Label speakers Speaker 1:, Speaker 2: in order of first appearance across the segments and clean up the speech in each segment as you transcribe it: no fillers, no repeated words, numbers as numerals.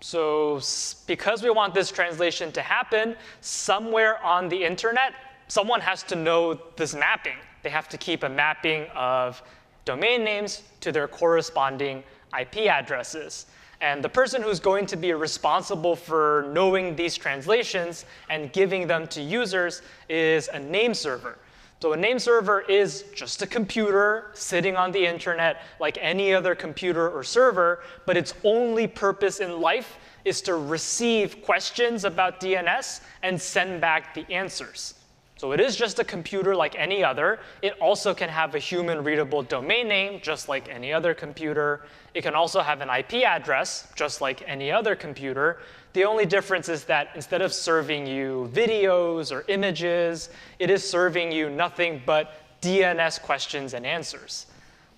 Speaker 1: So because we want this translation to happen, somewhere on the internet, someone has to know this mapping. They have to keep a mapping of domain names to their corresponding IP addresses. And the person who's going to be responsible for knowing these translations and giving them to users is a name server. So a name server is just a computer sitting on the internet like any other computer or server, but its only purpose in life is to receive questions about DNS and send back the answers. So it is just a computer like any other. It also can have a human-readable domain name, just like any other computer. It can also have an IP address, just like any other computer. The only difference is that instead of serving you videos or images, it is serving you nothing but DNS questions and answers.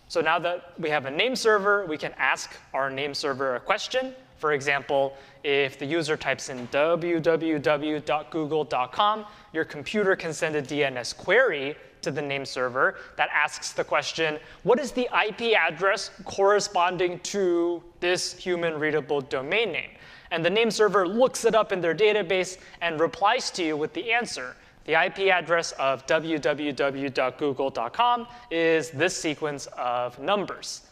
Speaker 1: So now that we have a name server, we can ask our name server a question. For example, if the user types in www.google.com, your computer can send a DNS query to the name server that asks the question, what is the IP address corresponding to this human-readable domain name? And the name server looks it up in their database and replies to you with the answer. The IP address of www.google.com is this sequence of numbers.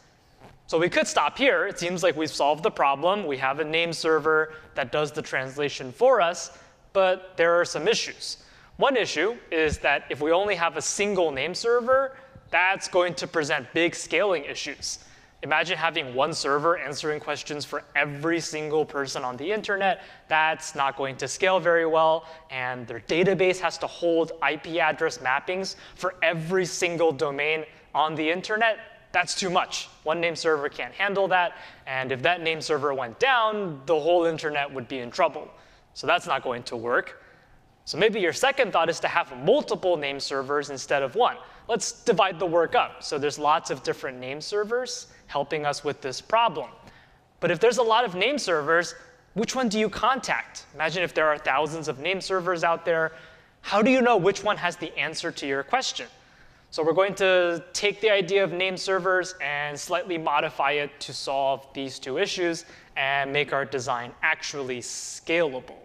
Speaker 1: So we could stop here. It seems like we've solved the problem. We have a name server that does the translation for us, but there are some issues. One issue is that if we only have a single name server, that's going to present big scaling issues. Imagine having one server answering questions for every single person on the internet. That's not going to scale very well, and their database has to hold IP address mappings for every single domain on the internet. That's too much. One name server can't handle that, and if that name server went down, the whole internet would be in trouble. So that's not going to work. So maybe your second thought is to have multiple name servers instead of one. Let's divide the work up. So there's lots of different name servers helping us with this problem. But if there's a lot of name servers, which one do you contact? Imagine if there are thousands of name servers out there. How do you know which one has the answer to your question? So we're going to take the idea of name servers and slightly modify it to solve these two issues and make our design actually scalable.